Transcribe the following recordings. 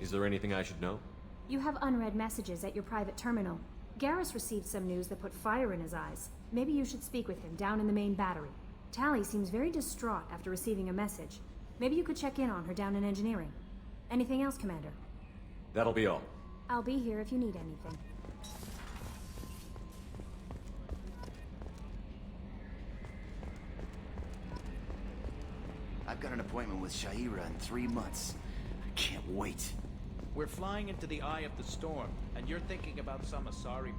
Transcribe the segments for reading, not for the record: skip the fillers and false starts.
Is there anything I should know? You have unread messages at your private terminal. Garrus received some news that put fire in his eyes. Maybe you should speak with him down in the main battery. Tally seems very distraught after receiving a message. Maybe you could check in on her down in engineering. Anything else, Commander? That'll be all. I'll be here if you need anything. I've got an appointment with Shaira in 3 months. I can't wait. We're flying into the eye of the storm, and you're thinking about some Asari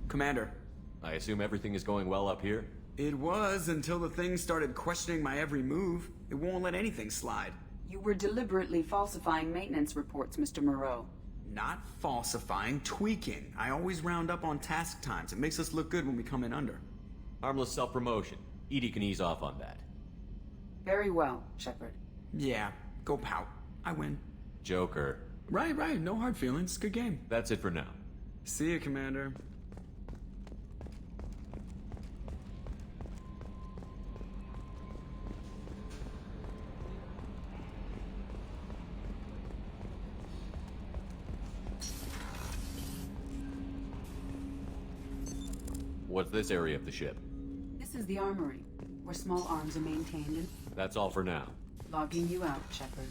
Commander. I assume everything is going well up here? It was until the thing started questioning my every move. It won't let anything slide. You were deliberately falsifying maintenance reports, Mr. Moreau. Not falsifying, tweaking. I always round up on task times. It makes us look good when we come in under. Harmless self-promotion. Edie can ease off on that. Very well, Shepard. Yeah, go pout. I win. Joker. Right. No hard feelings. Good game. That's it for now. See you, Commander. What's this area of the ship? This is the armory, where small arms are maintained and... That's all for now. Logging you out, Shepard.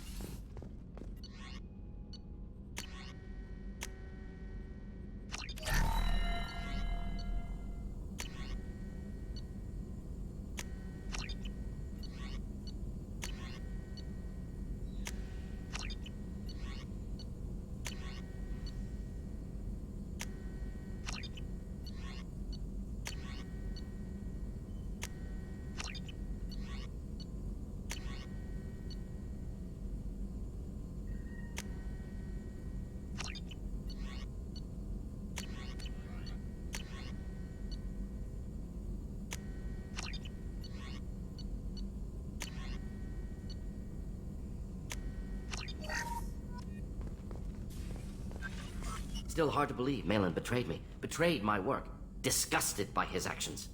Still hard to believe Malin betrayed me. Betrayed my work. Disgusted by his actions.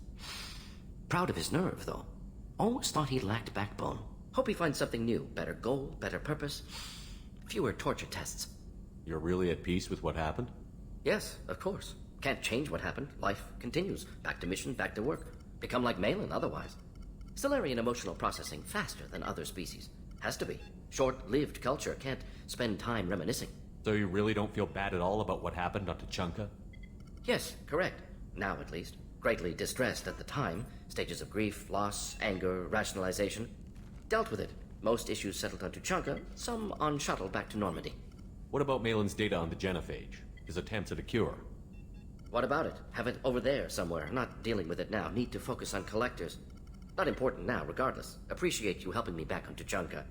Proud of his nerve, though. Always thought he lacked backbone. Hope he finds something new. Better goal, better purpose. Fewer torture tests. You're really at peace with what happened? Yes, of course. Can't change what happened. Life continues. Back to mission, back to work. Become like Malin otherwise. Solarian emotional processing faster than other species. Has to be. Short-lived culture can't spend time reminiscing. So you really don't feel bad at all about what happened on Tuchanka? Yes, correct. Now at least. Greatly distressed at the time. Stages of grief, loss, anger, rationalization. Dealt with it. Most issues settled on Tuchanka, some on shuttle back to Normandy. What about Malin's data on the genophage? His attempts at a cure? What about it? Have it over there somewhere. Not dealing with it now. Need to focus on collectors. Not important now, regardless. Appreciate you helping me back on Tuchanka.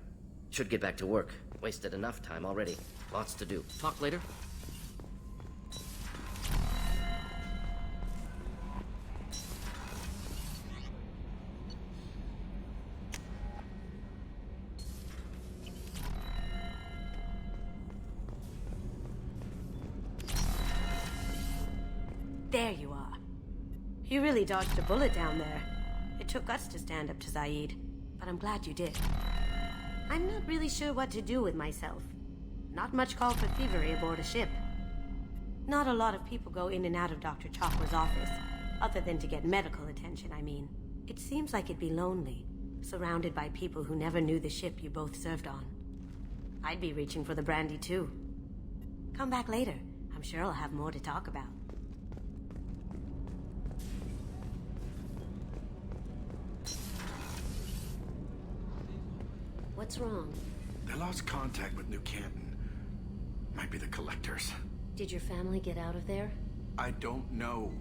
Should get back to work. Wasted enough time already. Lots to do. Talk later? There you are. You really dodged a bullet down there. It took guts to stand up to Zaid, but I'm glad you did. I'm not really sure what to do with myself. Not much call for thievery aboard a ship. Not a lot of people go in and out of Dr. Chalker's office, other than to get medical attention, I mean. It seems like it'd be lonely, surrounded by people who never knew the ship you both served on. I'd be reaching for the brandy too. Come back later. I'm sure I'll have more to talk about. What's wrong? They lost contact with New Canton. Might be the collectors. Did your family get out of there? I don't know.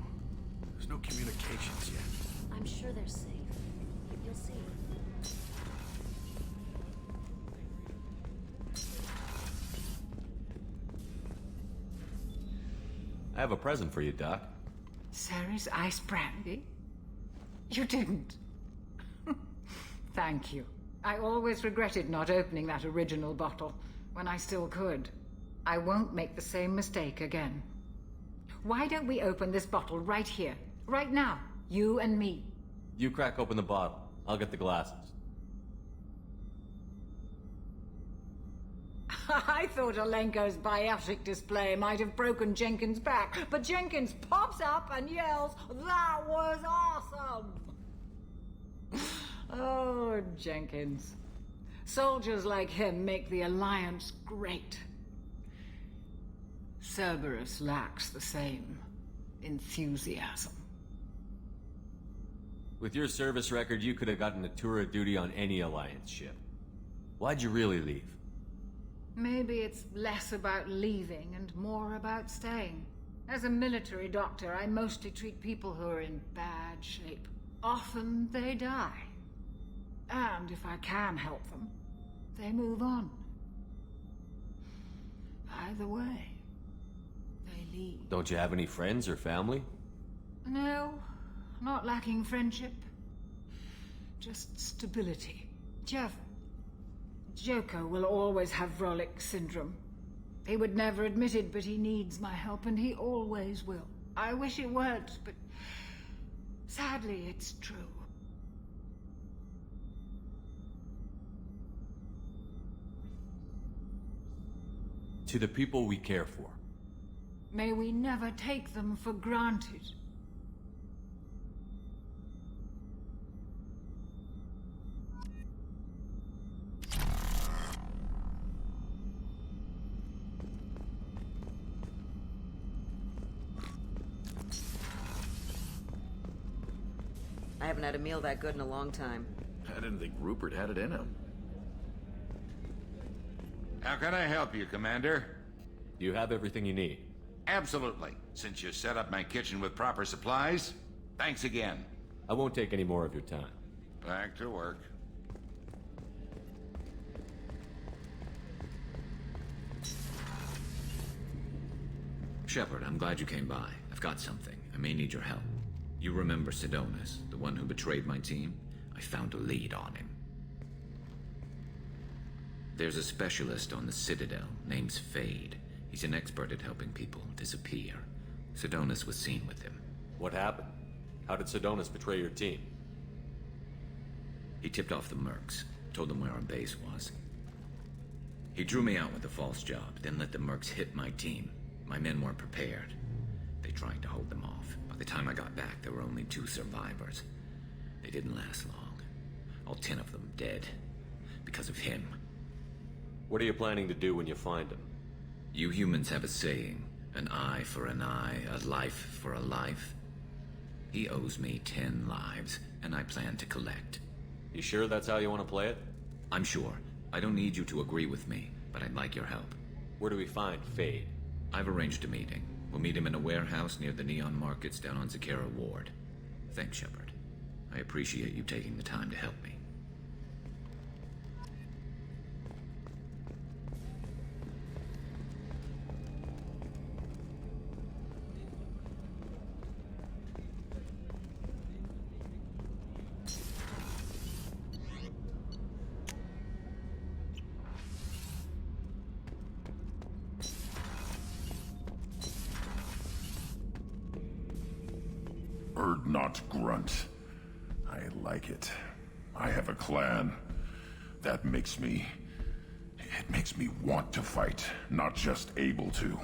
There's no communications yet. I'm sure they're safe. You'll see. I have a present for you, Doc. Sarah's ice brandy? You didn't. Thank you. I always regretted not opening that original bottle when I still could. I won't make the same mistake again. Why don't we open this bottle right here, right now, you and me? You crack open the bottle. I'll get the glasses. I thought Alenko's biotic display might have broken Jenkins' back, but Jenkins pops up and yells, "That was awesome!" Oh, Jenkins. Soldiers like him make the Alliance great. Cerberus lacks the same enthusiasm. With your service record, you could have gotten a tour of duty on any Alliance ship. Why'd you really leave? Maybe it's less about leaving and more about staying. As a military doctor, I mostly treat people who are in bad shape. Often they die. And if I can help them, they move on. Either way, they leave. Don't you have any friends or family? No, not lacking friendship. Just stability. Jeff, Joko will always have Vrolik syndrome. He would never admit it, but he needs my help, and he always will. I wish it weren't, but sadly, it's true. To the people we care for. May we never take them for granted. I haven't had a meal that good in a long time. I didn't think Rupert had it in him. How can I help you, Commander? Do you have everything you need? Absolutely. Since you set up my kitchen with proper supplies, thanks again. I won't take any more of your time. Back to work. Shepard, I'm glad you came by. I've got something. I may need your help. You remember Sidonis, the one who betrayed my team? I found a lead on him. There's a specialist on the Citadel, name's Fade. He's an expert at helping people disappear. Sidonis was seen with him. What happened? How did Sidonis betray your team? He tipped off the mercs, told them where our base was. He drew me out with a false job, then let the mercs hit my team. My men weren't prepared. They tried to hold them off. By the time I got back, there were only 2 survivors. They didn't last long. All 10 of them dead. Because of him. What are you planning to do when you find him? You humans have a saying, an eye for an eye, a life for a life. He owes me 10 lives, and I plan to collect. You sure that's how you want to play it? I'm sure. I don't need you to agree with me, but I'd like your help. Where do we find Fade? I've arranged a meeting. We'll meet him in a warehouse near the Neon Markets down on Zakera Ward. Thanks, Shepard. I appreciate you taking the time to help me. Erd not grunt. I like it. I have a clan. That makes me... It makes me want to fight, not just able to.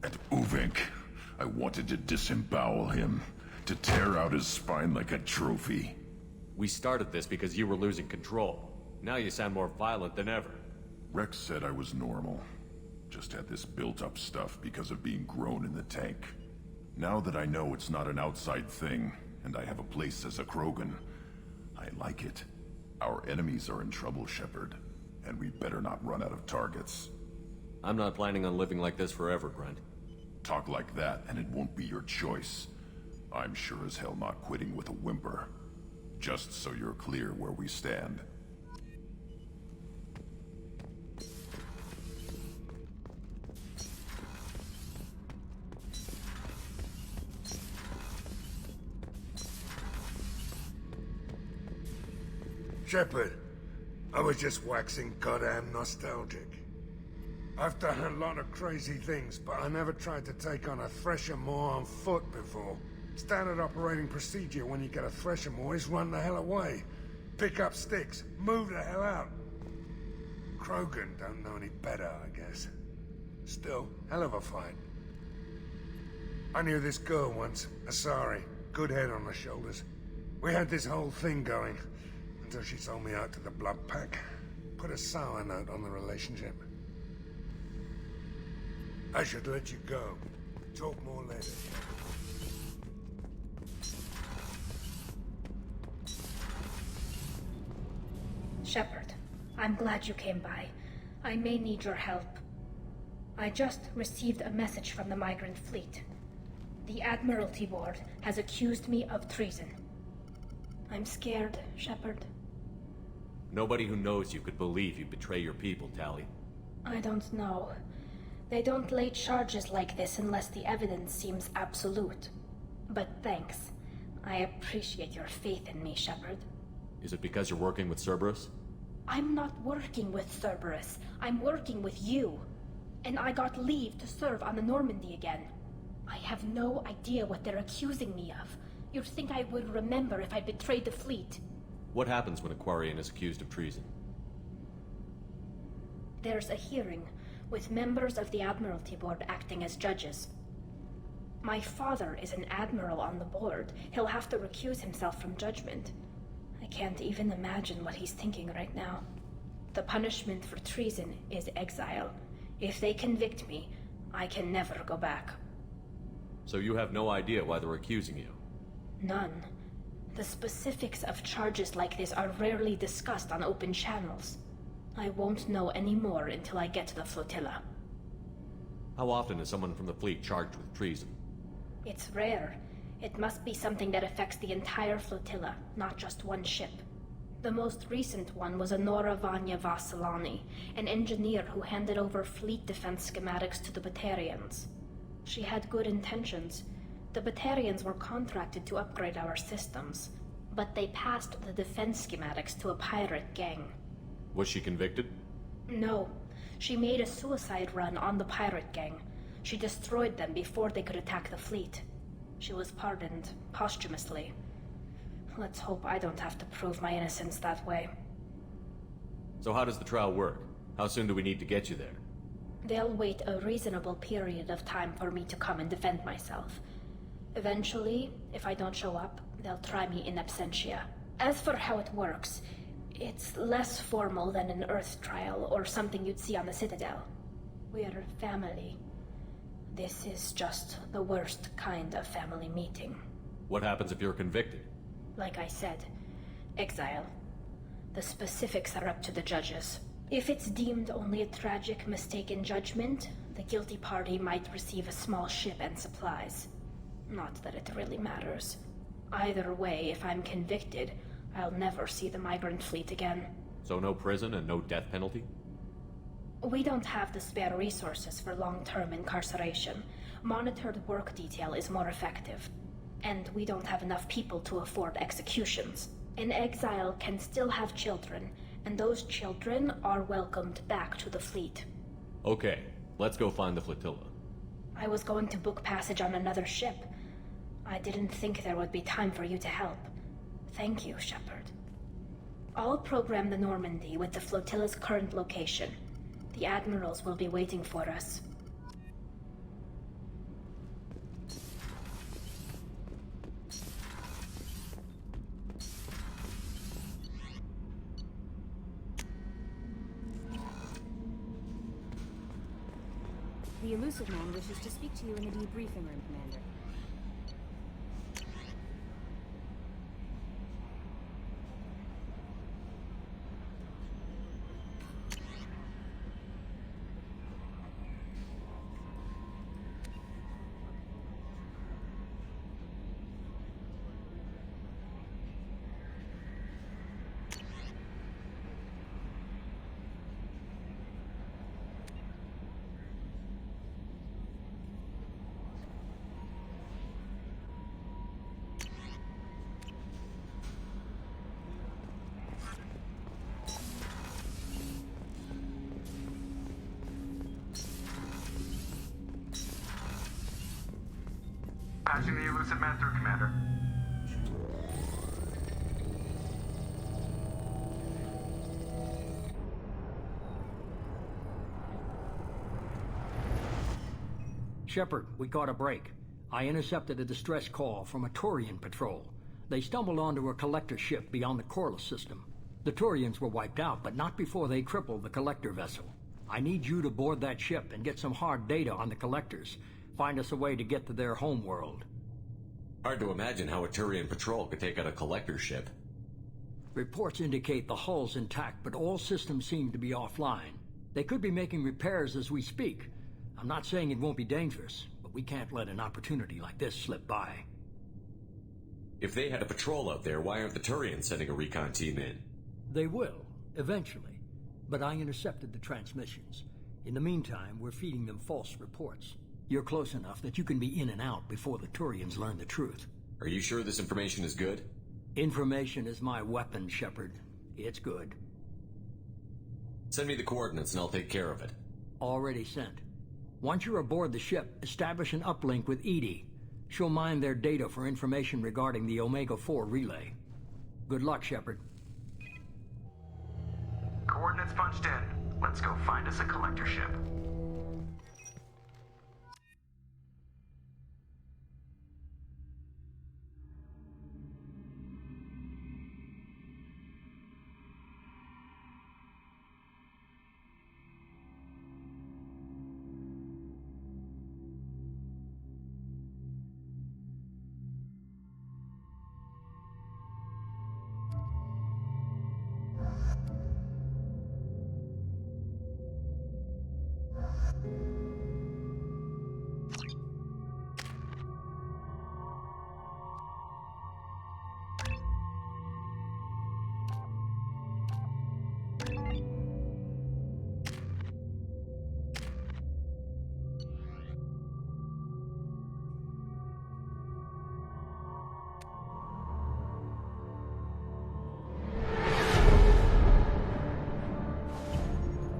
At Uvink, I wanted to disembowel him, to tear out his spine like a trophy. We started this because you were losing control. Now you sound more violent than ever. Rex said I was normal. Just had this built-up stuff because of being grown in the tank. Now that I know it's not an outside thing, and I have a place as a Krogan, I like it. Our enemies are in trouble, Shepard, and we better not run out of targets. I'm not planning on living like this forever, Grunt. Talk like that, and it won't be your choice. I'm sure as hell not quitting with a whimper. Just so you're clear where we stand. Shepard, I was just waxing goddamn nostalgic. I've done a lot of crazy things, but I never tried to take on a Thresher-Maw on foot before. Standard operating procedure when you get a Thresher-Maw is run the hell away. Pick up sticks, move the hell out. Krogan don't know any better, I guess. Still, hell of a fight. I knew this girl once, Asari. Good head on her shoulders. We had this whole thing going, until she sold me out to the Blood Pack. Put a sour note on the relationship. I should let you go. Talk more later. Shepard, I'm glad you came by. I may need your help. I just received a message from the migrant fleet. The Admiralty Board has accused me of treason. I'm scared, Shepard. Nobody who knows you could believe you betray your people, Tali. I don't know. They don't lay charges like this unless the evidence seems absolute. But thanks. I appreciate your faith in me, Shepard. Is it because you're working with Cerberus? I'm not working with Cerberus. I'm working with you. And I got leave to serve on the Normandy again. I have no idea what they're accusing me of. You'd think I would remember if I betrayed the fleet. What happens when a Quarian is accused of treason? There's a hearing, with members of the Admiralty Board acting as judges. My father is an admiral on the board. He'll have to recuse himself from judgment. I can't even imagine what he's thinking right now. The punishment for treason is exile. If they convict me, I can never go back. So you have no idea why they're accusing you? None. The specifics of charges like this are rarely discussed on open channels. I won't know any more until I get to the flotilla. How often is someone from the fleet charged with treason? It's rare. It must be something that affects the entire flotilla, not just one ship. The most recent one was Honora Vanya Vassilani, an engineer who handed over fleet defense schematics to the Batarians. She had good intentions. The Batarians were contracted to upgrade our systems, but they passed the defense schematics to a pirate gang. Was she convicted? No. She made a suicide run on the pirate gang. She destroyed them before they could attack the fleet. She was pardoned, posthumously. Let's hope I don't have to prove my innocence that way. So how does the trial work? How soon do we need to get you there? They'll wait a reasonable period of time for me to come and defend myself. Eventually, if I don't show up, they'll try me in absentia. As for how it works, it's less formal than an Earth trial or something you'd see on the Citadel. We're family. This is just the worst kind of family meeting. What happens if you're convicted? Like I said, exile. The specifics are up to the judges. If it's deemed only a tragic mistake in judgment, the guilty party might receive a small ship and supplies. Not that it really matters. Either way, if I'm convicted, I'll never see the migrant fleet again. So no prison and no death penalty? We don't have the spare resources for long-term incarceration. Monitored work detail is more effective. And we don't have enough people to afford executions. An exile can still have children, and those children are welcomed back to the fleet. Okay, let's go find the flotilla. I was going to book passage on another ship. I didn't think there would be time for you to help. Thank you, Shepard. I'll program the Normandy with the flotilla's current location. The admirals will be waiting for us. The Elusive Man wishes to speak to you in the debriefing room, Commander. Patching the Elusive Man through, Commander. Shepard, we caught a break. I intercepted a distress call from a Turian patrol. They stumbled onto a collector ship beyond the Corliss system. The Turians were wiped out, but not before they crippled the collector vessel. I need you to board that ship and get some hard data on the collectors. Find us a way to get to their home world. Hard to imagine how a Turian patrol could take out a collector ship. Reports indicate the hull's intact, but all systems seem to be offline. They could be making repairs as we speak. I'm not saying it won't be dangerous, but we can't let an opportunity like this slip by. If they had a patrol out there, why aren't the Turians sending a recon team in? They will, eventually. But I intercepted the transmissions. In the meantime, we're feeding them false reports. You're close enough that you can be in and out before the Turians learn the truth. Are you sure this information is good? Information is my weapon, Shepard. It's good. Send me the coordinates and I'll take care of it. Already sent. Once you're aboard the ship, establish an uplink with Edie. She'll mine their data for information regarding the Omega-4 relay. Good luck, Shepard. Coordinates punched in. Let's go find us a collector ship.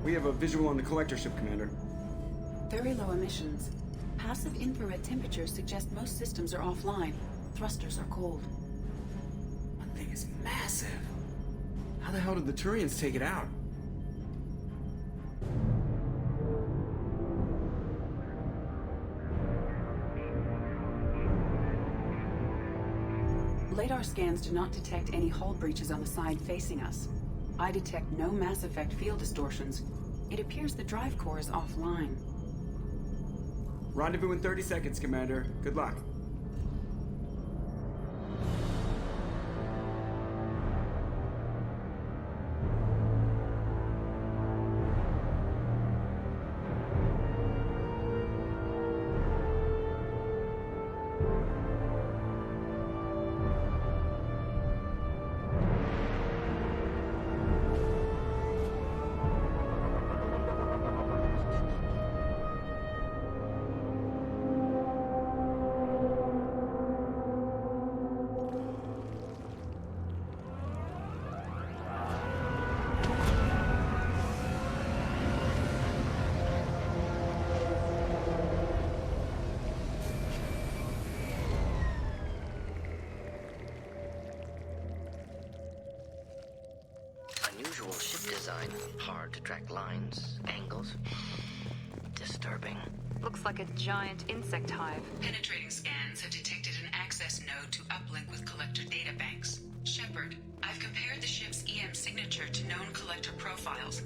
We have a visual on the collector ship, Commander. Very low emissions. Passive infrared temperatures suggest most systems are offline. Thrusters are cold. That thing is massive. How the hell did the Turians take it out? Radar scans do not detect any hull breaches on the side facing us. I detect no Mass Effect field distortions. It appears the drive core is offline. Rendezvous in 30 seconds, Commander. Good luck. Unusual ship design. Hard to track lines, angles. Disturbing. Looks like a giant insect hive. Penetrating scans have detected an access node to uplink with collector databanks. Shepard, I've compared the ship's EM signature to known collector profiles.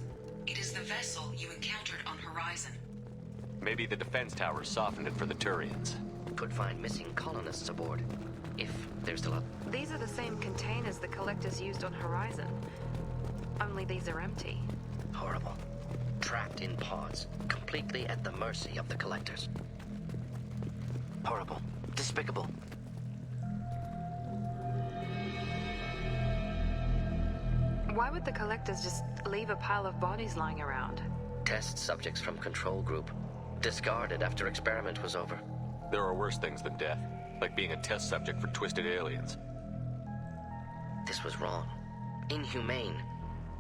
It is the vessel you encountered on Horizon. Maybe the defense towers softened it for the Turians. Could find missing colonists aboard. If they're still up. These are the same containers the collectors used on Horizon. Only these are empty. Horrible. Trapped in pods, completely at the mercy of the collectors. Horrible. Despicable. Why would the collectors just leave a pile of bodies lying around? Test subjects from control group. Discarded after experiment was over. There are worse things than death, like being a test subject for twisted aliens. This was wrong. Inhumane.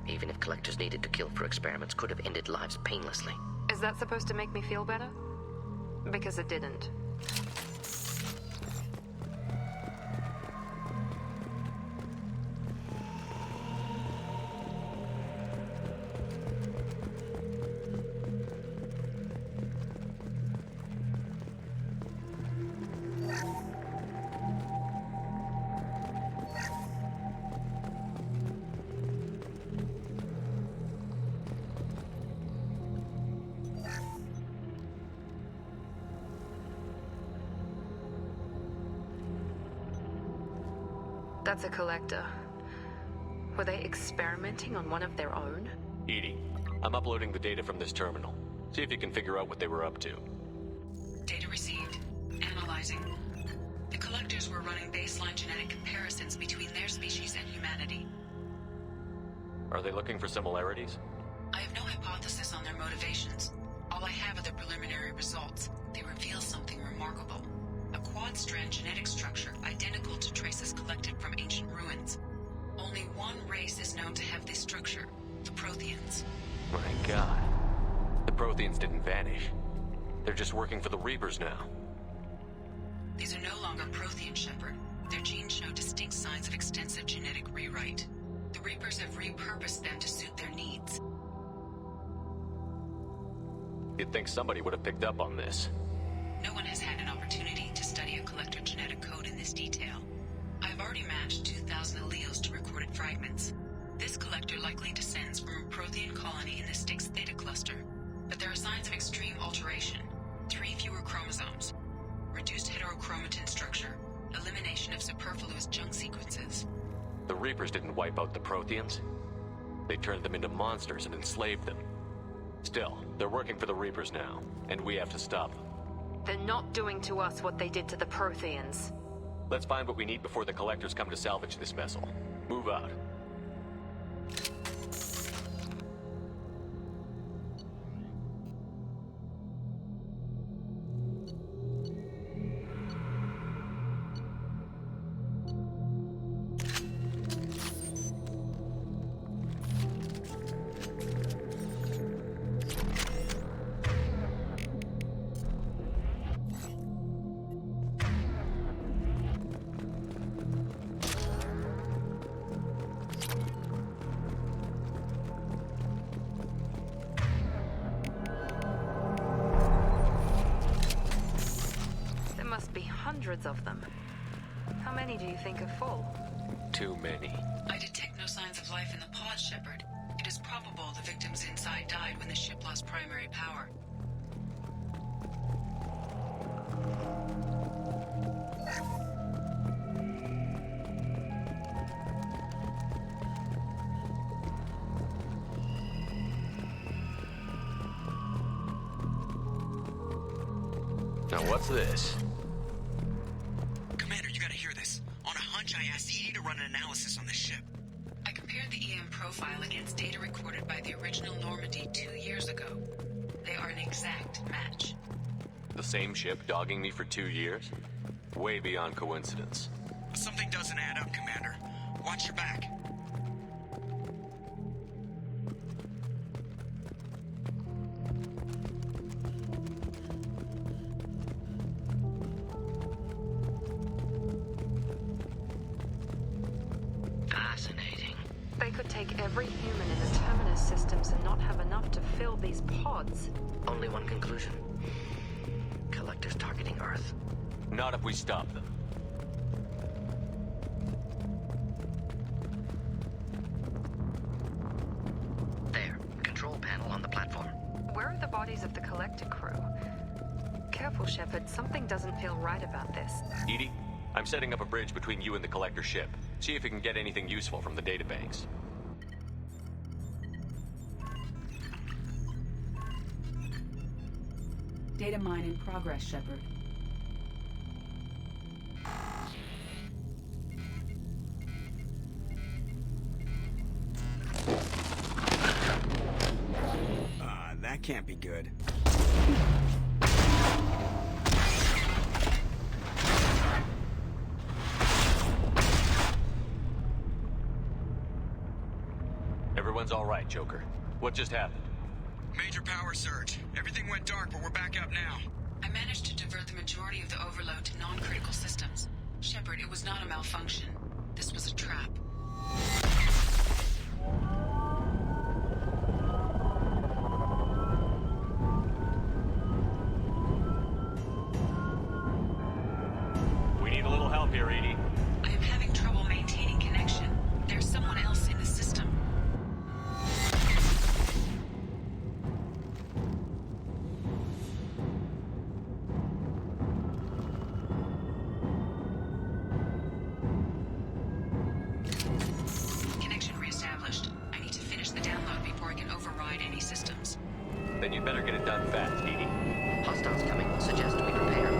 Even if collectors needed to kill for experiments, could have ended lives painlessly. Is that supposed to make me feel better? Because it didn't. That's a collector. Were they experimenting on one of their own? Edie, I'm uploading the data from this terminal. See if you can figure out what they were up to. Data received. Analyzing. The collectors were running baseline genetic comparisons between their species and humanity. Are they looking for similarities? I have no hypothesis on their motivations. All I have are the preliminary results. They reveal something remarkable. A quad-strand genetic structure identical to traces collected from ancient ruins. Only one race is known to have this structure, the Protheans. My god. The Protheans didn't vanish. They're just working for the Reapers now. These are no longer Prothean, Shepard. Their genes show distinct signs of extensive genetic rewrite. The Reapers have repurposed them to suit their needs. You'd think somebody would have picked up on this. No one has had an opportunity to study a collector genetic code in this detail. I've already matched 2,000 alleles to recorded fragments. This collector likely descends from a Prothean colony in the Styx Theta cluster. But there are signs of extreme alteration. 3 fewer chromosomes. Reduced heterochromatin structure. Elimination of superfluous junk sequences. The Reapers didn't wipe out the Protheans. They turned them into monsters and enslaved them. Still, they're working for the Reapers now, and we have to stop them. They're not doing to us what they did to the Protheans. Let's find what we need before the collectors come to salvage this vessel. Move out. Hundreds of them. How many do you think are full? Too many. I detect no signs of life in the pod, Shepard. It is probable the victims inside died when the ship lost primary power. Now what's this? I asked Edie to run an analysis on this ship. I compared the EM profile against data recorded by the original Normandy 2 years ago. They are an exact match. The same ship dogging me for 2 years? Way beyond coincidence. Something doesn't add up, Commander. Watch your back. They could take every human in the Terminus systems and not have enough to fill these pods. Only one conclusion. Collectors targeting Earth. Not if we stop them. There. Control panel on the platform. Where are the bodies of the Collector crew? Careful, Shepard. Something doesn't feel right about this. Edie, I'm setting up a bridge between you and the Collector ship. See if you can get anything useful from the databanks. Data mine in progress, Shepard. That can't be good. Everyone's all right, Joker. What just happened? Major power surge. Everything went dark, but we're back up now. I managed to divert the majority of the overload to non-critical systems. Shepard, it was not a malfunction. This was a trap. We need a little help here, Edie. I am having trouble maintaining connection. There's someone else in the system. Then you better get it done fast, Edie. Hostiles coming. Suggest we prepare.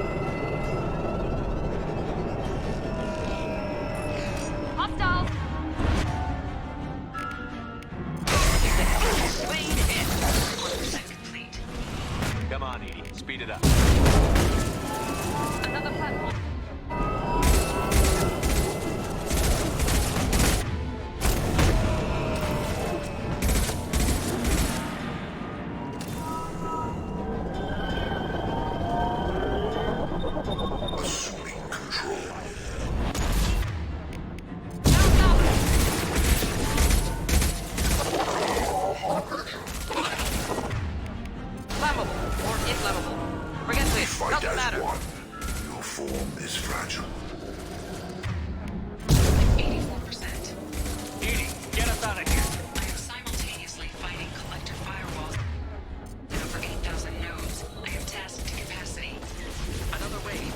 Hostiles! Come on, Edie. Speed it up. Another platform. Assuming control. Flammable or inflammable. Forget this. Fight Doesn't as matter. one. Your form is fragile. 84%. Edie, get us out of here. I am simultaneously fighting collector firewalls and over 8,000 nodes. I am tasked to capacity. Another wave.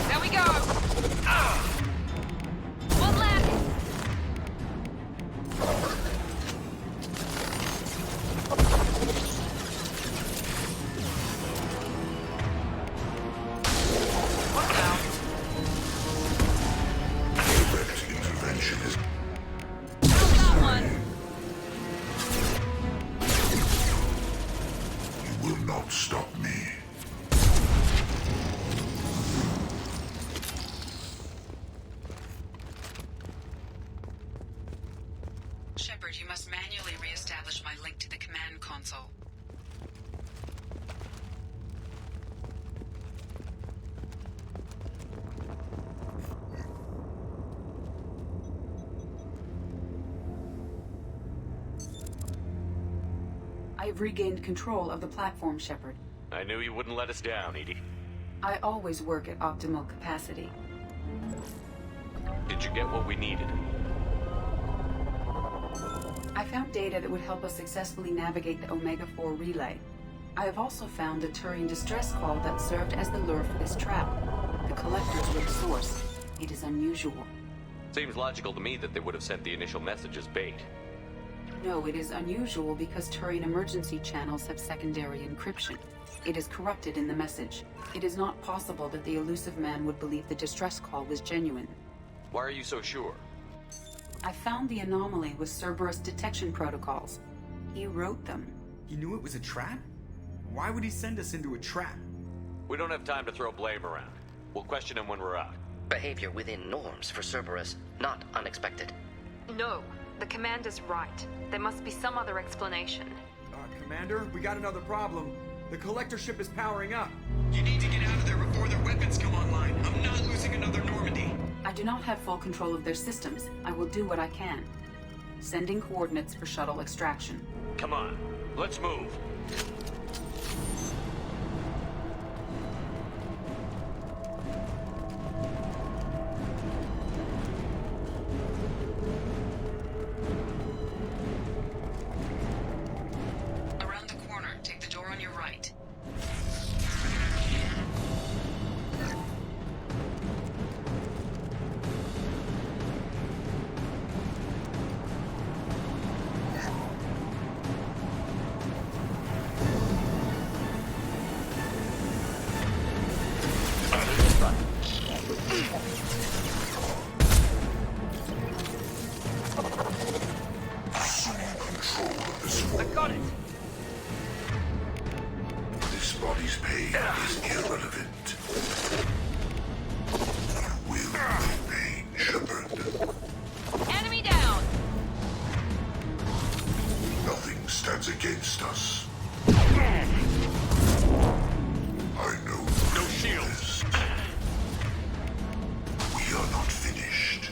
There we go. One left. One down. Direct intervention is Got one. You will not stop me. Shepard, you must manually re-establish my link to the command console. I've regained control of the platform, Shepard. I knew you wouldn't let us down, Edie. I always work at optimal capacity. Did you get what we needed? I found data that would help us successfully navigate the Omega-4 relay. I have also found a Turian distress call that served as the lure for this trap. The collectors were the source. It is unusual. Seems logical to me that they would have sent the initial message as bait. No, it is unusual because Turian emergency channels have secondary encryption. It is corrupted in the message. It is not possible that the elusive man would believe the distress call was genuine. Why are you so sure? I found the anomaly with Cerberus detection protocols. He wrote them. He knew it was a trap? Why would he send us into a trap? We don't have time to throw blame around. We'll question him when we're out. Behavior within norms for Cerberus, not unexpected. No, the commander's right. There must be some other explanation. Commander, we got another problem. The collector ship is powering up. You need to get out of there before their weapons come online. I'm not losing another Normandy. I do not have full control of their systems. I will do what I can. Sending coordinates for shuttle extraction. Come on, let's move. Around the corner, take the door on your right. I got it! This body's pain is irrelevant. You will feel pain, Shepard. Enemy down! Nothing stands against us. I know No shields. we are not finished.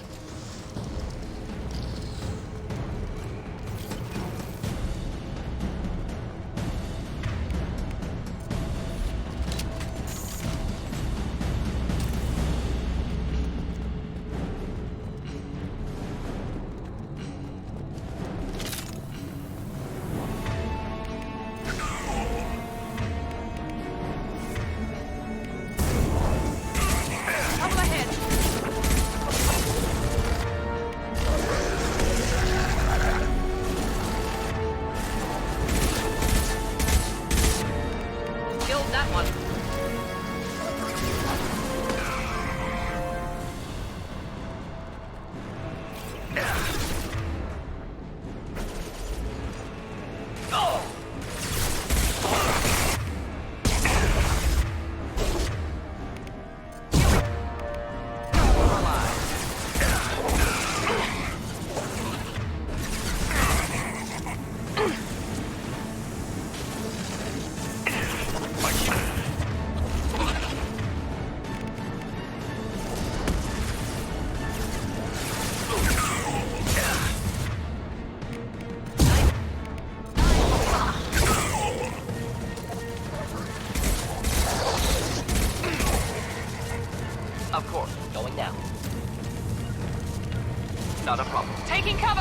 Not a problem. Taking cover!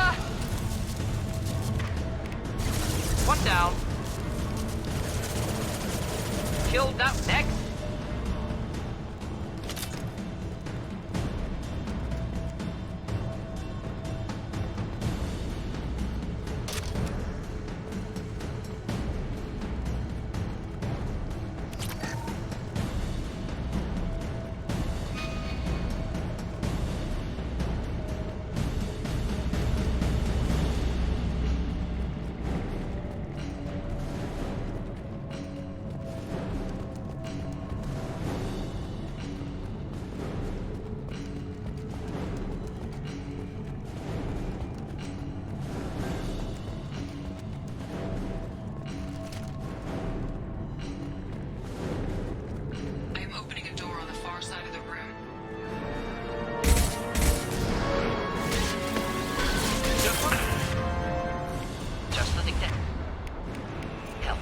One down. Killed that next. I am opening a door on the far side of the room. Just nothing there. Help.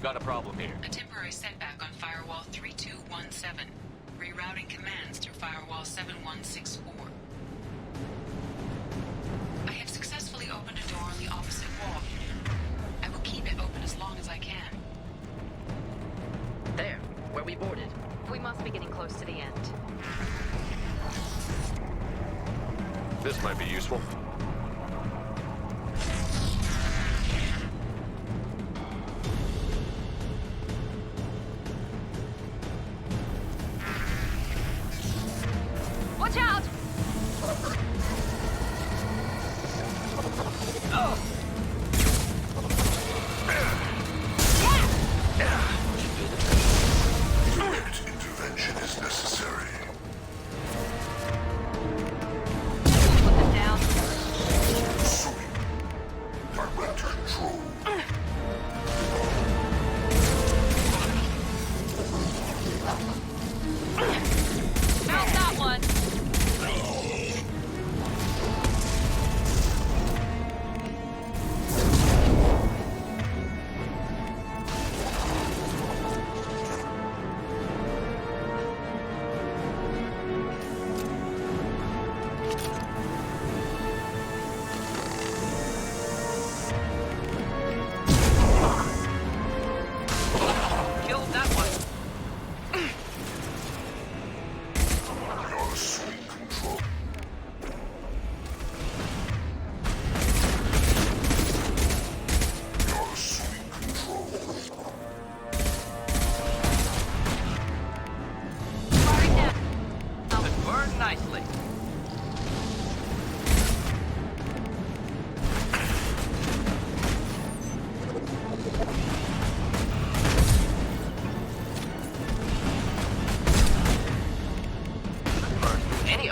Got a problem here. A temporary setback on Firewall 3217. Rerouting commands through Firewall 7164. I have successfully opened a door on the opposite wall. I will keep it open as long as I can. There, where we boarded. We must be getting close to the end. This might be useful. Watch out! Direct intervention is necessary. Put them down. Assuming direct control. Found that one.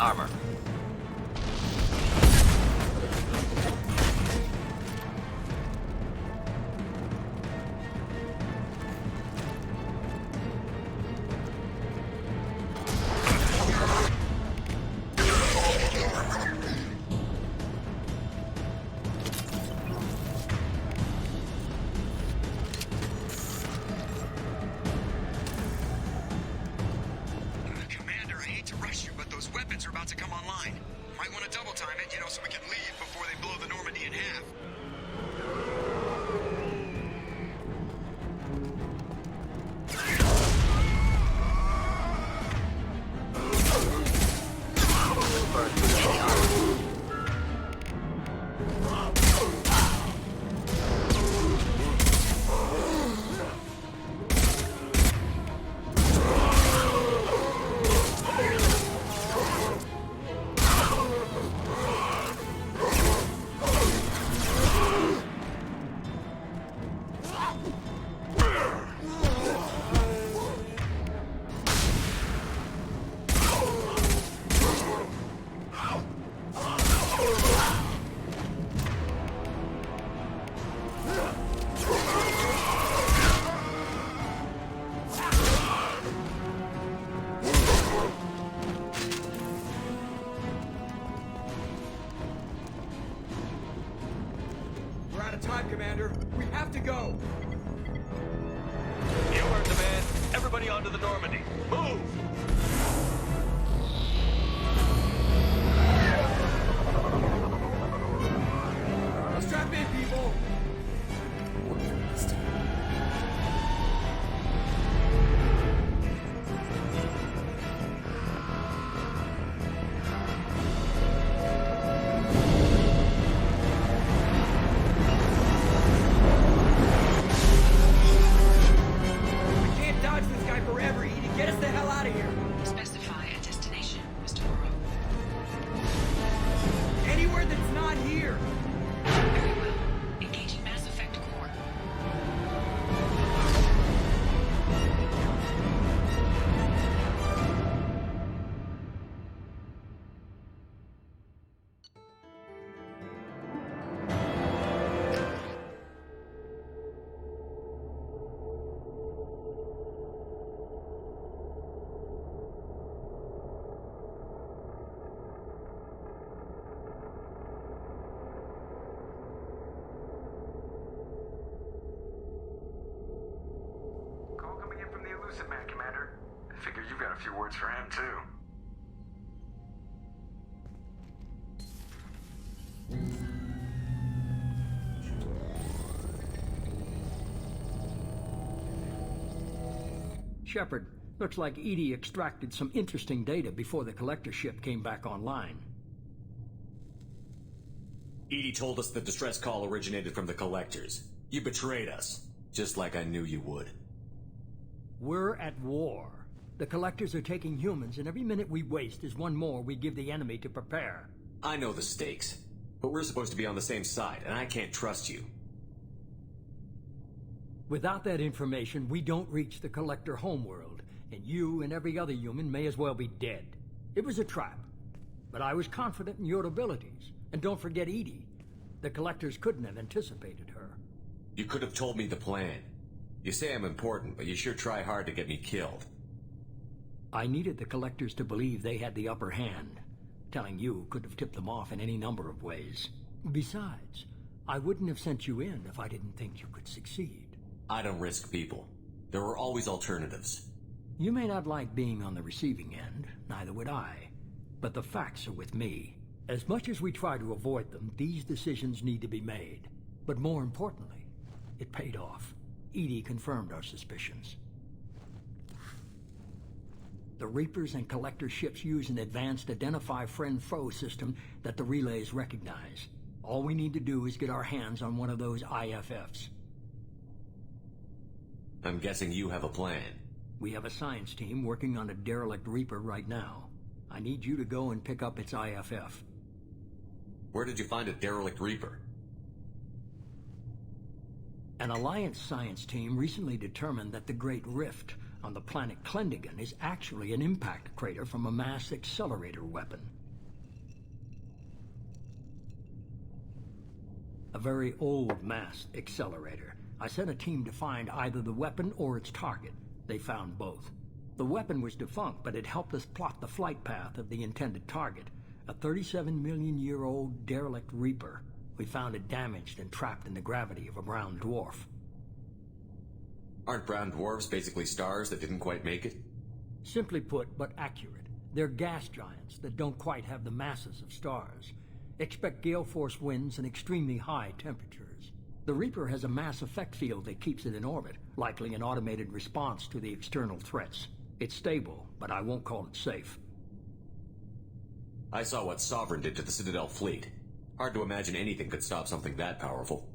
armor. Commander, I hate to rush you, but those weapons are about to come online. Might want to double time it, so we can leave before they blow the Normandy in half. We're out of time, Commander. We have to go. You heard the man. Everybody onto the Normandy. Move! Strap in, people. We can't dodge this guy forever, Edie. Get us the hell out of here. Specify a destination, Mr. Burrow. Anywhere that's not here. Very well. Engaging Mass Effect core. Call coming in from the Elusive Man, Commander. I figure you've got a few words for him, too. Shepard, looks like Edie extracted some interesting data before the collector ship came back online. Edie told us the distress call originated from the collectors. You betrayed us, just like I knew you would. We're at war. The collectors are taking humans, and every minute we waste is one more we give the enemy to prepare. I know the stakes, but we're supposed to be on the same side, and I can't trust you. Without that information, we don't reach the collector homeworld, and you and every other human may as well be dead. It was a trap, but I was confident in your abilities. And don't forget Edie. The collectors couldn't have anticipated her. You could have told me the plan. You say I'm important, but you sure try hard to get me killed. I needed the collectors to believe they had the upper hand. Telling you could have tipped them off in any number of ways. Besides, I wouldn't have sent you in if I didn't think you could succeed. I don't risk people. There are always alternatives. You may not like being on the receiving end, neither would I. But the facts are with me. As much as we try to avoid them, these decisions need to be made. But more importantly, it paid off. Edie confirmed our suspicions. The Reapers and Collector ships use an advanced Identify Friend-Foe system that the relays recognize. All we need to do is get our hands on one of those IFFs. I'm guessing you have a plan. We have a science team working on a derelict Reaper right now. I need you to go and pick up its IFF. Where did you find a derelict Reaper? An Alliance science team recently determined that the Great Rift, on the planet Klendigan is actually an impact crater from a mass accelerator weapon. A very old mass accelerator. I sent a team to find either the weapon or its target. They found both. The weapon was defunct, but it helped us plot the flight path of the intended target, a 37-million-year-old derelict Reaper. We found it damaged and trapped in the gravity of a brown dwarf. Aren't brown dwarfs basically stars that didn't quite make it? Simply put, but accurate. They're gas giants that don't quite have the masses of stars. Expect gale force winds and extremely high temperatures. The Reaper has a mass effect field that keeps it in orbit, likely an automated response to the external threats. It's stable, but I won't call it safe. I saw what Sovereign did to the Citadel fleet. Hard to imagine anything could stop something that powerful.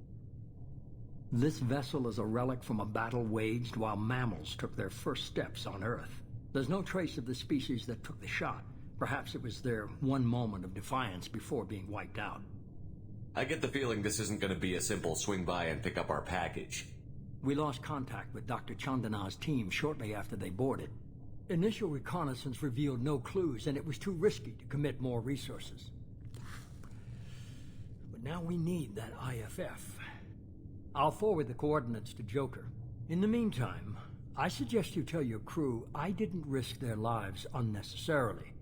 This vessel is a relic from a battle waged while mammals took their first steps on Earth. There's no trace of the species that took the shot. Perhaps it was their one moment of defiance before being wiped out. I get the feeling this isn't going to be a simple swing by and pick up our package. We lost contact with Dr. Chandana's team shortly after they boarded. Initial reconnaissance revealed no clues, and it was too risky to commit more resources. But now we need that IFF. I'll forward the coordinates to Joker. In the meantime, I suggest you tell your crew I didn't risk their lives unnecessarily.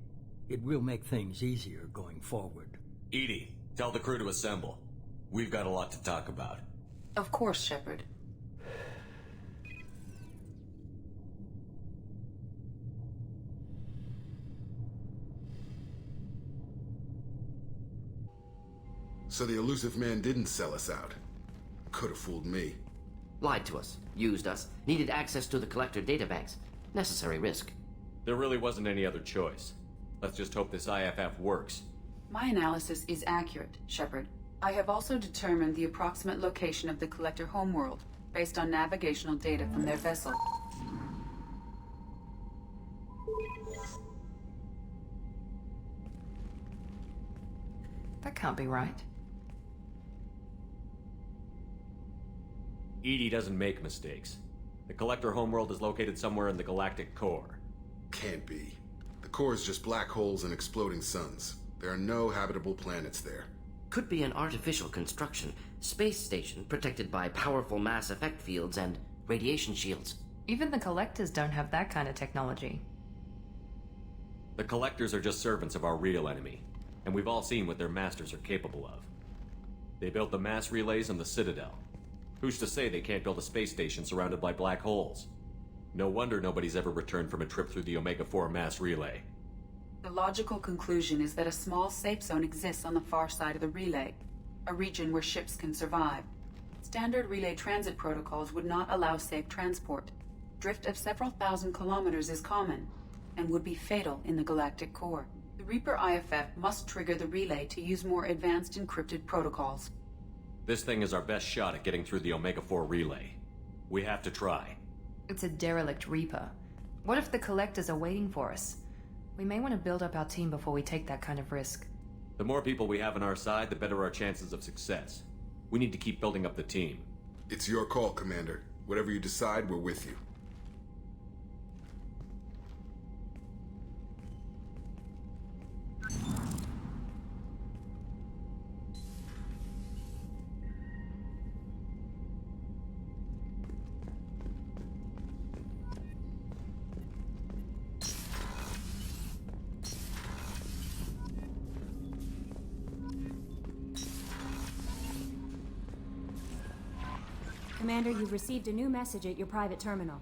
It will make things easier going forward. Edie, tell the crew to assemble. We've got a lot to talk about. Of course, Shepard. So the elusive man didn't sell us out. Could have fooled me. Lied to us, used us, needed access to the collector databanks. Necessary risk. There really wasn't any other choice. Let's just hope this IFF works. My analysis is accurate, Shepard. I have also determined the approximate location of the collector homeworld, based on navigational data from their vessel. That can't be right. Edie doesn't make mistakes. The collector homeworld is located somewhere in the galactic core. Can't be. The core is just black holes and exploding suns. There are no habitable planets there. Could be an artificial construction, space station protected by powerful mass effect fields and radiation shields. Even the collectors don't have that kind of technology. The collectors are just servants of our real enemy, and we've all seen what their masters are capable of. They built the mass relays on the Citadel. Who's to say they can't build a space station surrounded by black holes? No wonder nobody's ever returned from a trip through the Omega-4 mass relay. The logical conclusion is that a small safe zone exists on the far side of the relay, a region where ships can survive. Standard relay transit protocols would not allow safe transport. Drift of several thousand kilometers is common, and would be fatal in the galactic core. The Reaper IFF must trigger the relay to use more advanced encrypted protocols. This thing is our best shot at getting through the Omega-4 relay. We have to try. It's a derelict Reaper. What if the collectors are waiting for us? We may want to build up our team before we take that kind of risk. The more people we have on our side, the better our chances of success. We need to keep building up the team. It's your call, Commander. Whatever you decide, we're with you. Commander, you've received a new message at your private terminal.